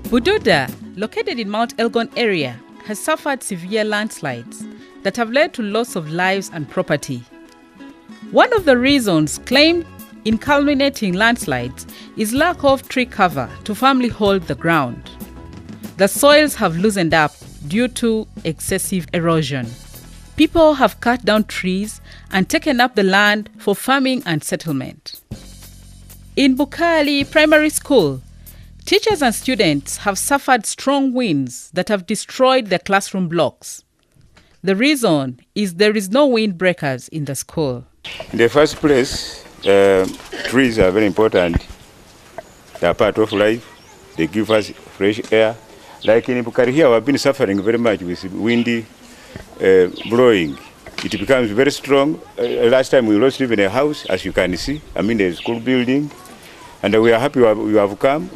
Bududa, located in Mount Elgon area, has suffered severe landslides that have led to loss of lives and property. One of the reasons claimed in culminating landslides is lack of tree cover to firmly hold the ground. The soils have loosened up due to excessive erosion. People have cut down trees and taken up the land for farming and settlement. In Bukali Primary School, teachers and students have suffered strong winds that have destroyed their classroom blocks. The reason is there is no windbreakers in the school. In the first place, trees are very important. They are part of life. They give us fresh air. Like in Bukari here, we have been suffering very much with windy blowing. It becomes very strong. Last time we lost even a house, as you can see. I mean, the school building. And we are happy you have come.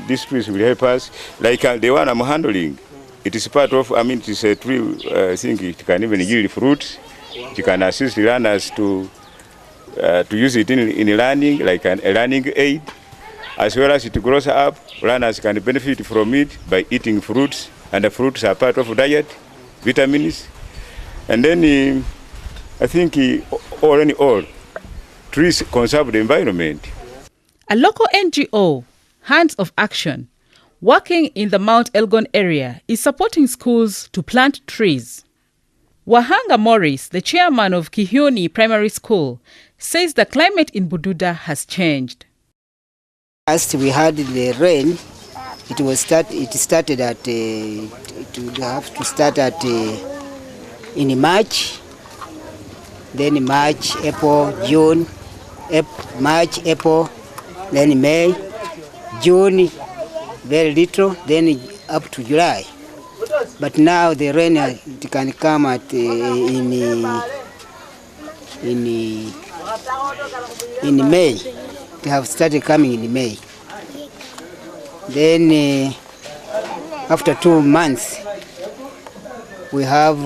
This trees will help us. Like the one I'm handling, it is part of, I mean, it is a tree, I think it can even yield fruits. It can assist learners to use it in learning, like a learning aid. As well as it grows up, learners can benefit from it by eating fruits. And the fruits are part of diet, vitamins. And then I think all in all, trees conserve the environment. A local NGO, Hands of Action, working in the Mount Elgon area, is supporting schools to plant trees. Wahanga Morris, the chairman of Kihyoni Primary School, says the climate in Bududa has changed. Last we had the rain, it started at in March, then March, April, June, March, April, then May, June, very little, then up to July. But now the rain it can come at in May. They have started coming in May. Then after 2 months, we have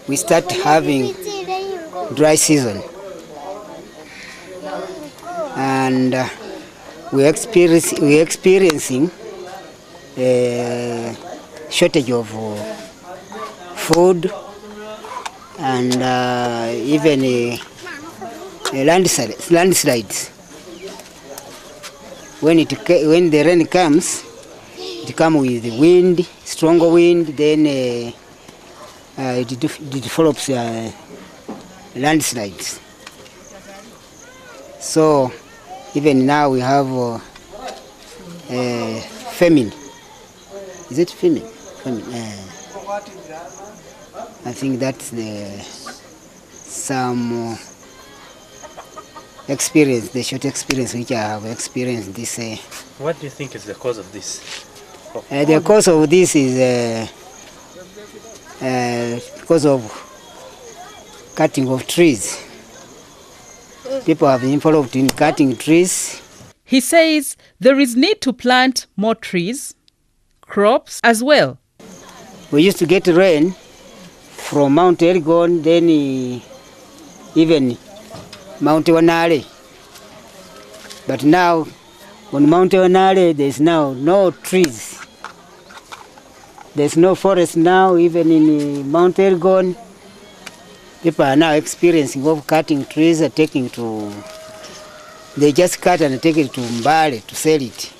we start having dry season. And we're experiencing a shortage of food and even landslides. When the rain comes, it comes with the wind, stronger wind, then it develops landslides. So even now we have famine. Is it famine? I think that's some experience, the short experience which I have experienced this. What do you think is the cause of this? The cause of this is because of cutting of trees. People have been involved in cutting trees. He says there is need to plant more trees, crops as well. We used to get rain from Mount Elgon, then even Mount Wanale. But now, on Mount Wanale, there's now no trees. There's no forest now, even in Mount Elgon. People are now experiencing of cutting trees and taking to, they just cut and take it to Mbale to sell it,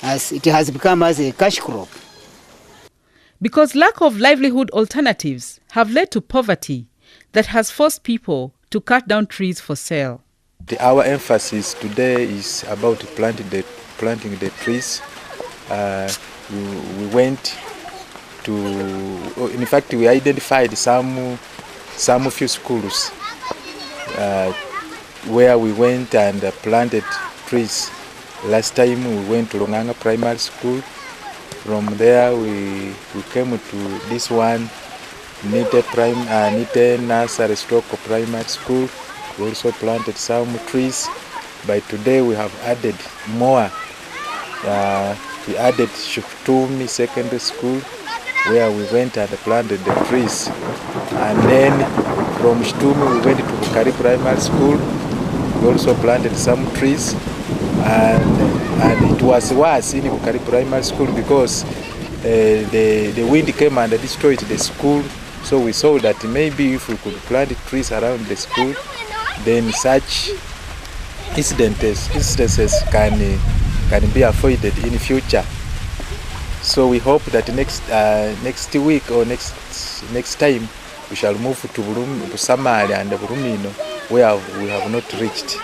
as it has become as a cash crop. Because lack of livelihood alternatives have led to poverty that has forced people to cut down trees for sale. Our emphasis today is about planting the trees. We went to, in fact, we identified some few schools where we went and planted trees. Last time we went to Longanga Primary School. From there we came to this one, Nite Nursery Stock Primary School. We also planted some trees. By today we have added more. We added Shuktumi Secondary School, where we went and planted the trees. And then from Shuktumi we went to Bukari Primary School. We also planted some trees. And it was worse in Bukari Primary School because the wind came and destroyed the school. So we saw that maybe if we could plant trees around the school, then such instances can be avoided in future. So we hope that next week or next time we shall move to Samari and Burumino, where we have not reached.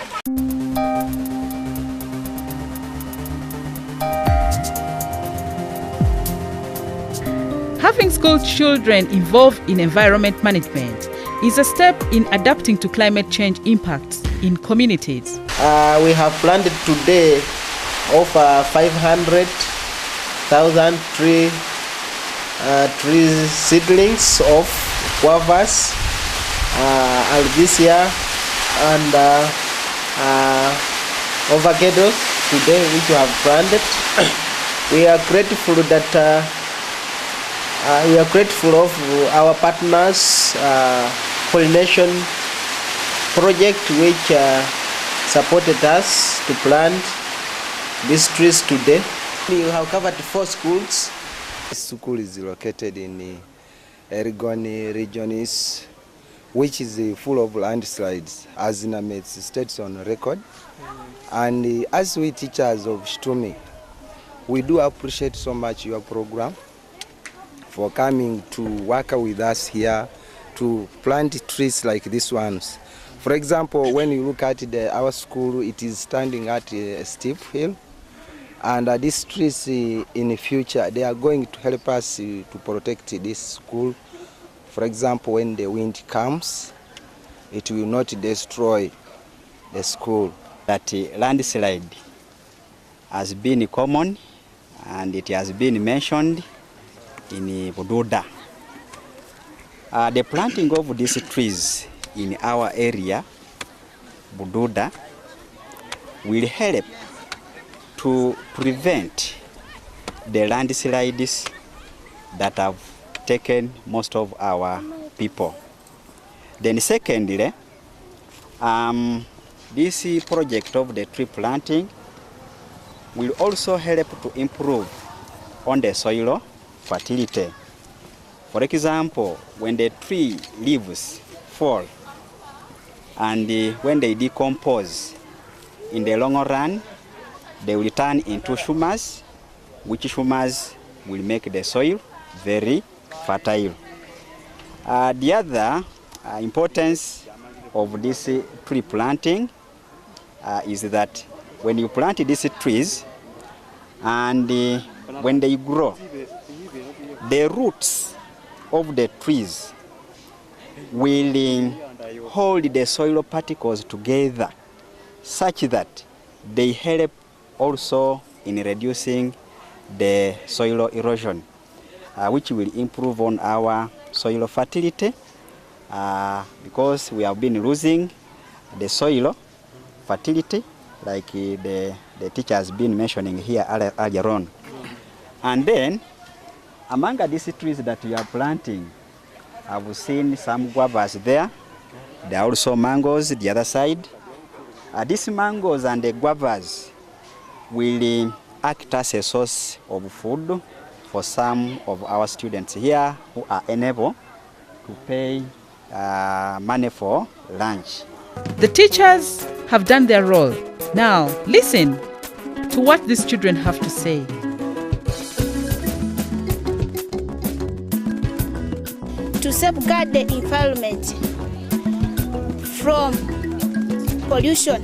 Having school children involved in environment management is a step in adapting to climate change impacts in communities. We have planted today over 500,000 tree seedlings of guavas, albizia, and avocados today, which we have planted. We are grateful that we are grateful of our partners, pollination project, which supported us to plant these trees today. We have covered 4 schools. This school is located in Elgon region, which is full of landslides, as Namet states on record. And as we teachers of Shtumi, we do appreciate so much your program for coming to work with us here to plant trees like these ones. For example, when you look at our school, it is standing at a steep hill, and these trees in the future, they are going to help us to protect this school. For example, when the wind comes, it will not destroy the school. That landslide has been common, and it has been mentioned in inBududa. The planting of these trees in our area, inBududa, will help to prevent the landslides that have taken most of our people. Then secondly, this project of the tree planting will also help to improve on the soil fertility. For example, when the tree leaves fall and when they decompose, in the long run, they will turn into humus, which humus will make the soil very fertile. The other importance of this tree planting is that when you plant these trees and when they grow, the roots of the trees will hold the soil particles together such that they help also in reducing the soil erosion, which will improve on our soil fertility, because we have been losing the soil fertility, like the teacher has been mentioning here earlier on. And then, among these trees that we are planting, I've seen some guavas there. There are also mangoes the other side. These mangoes and the guavas will act as a source of food for some of our students here who are unable to pay money for lunch. The teachers have done their role. Now, listen to what these children have to say. To safeguard the environment from pollution,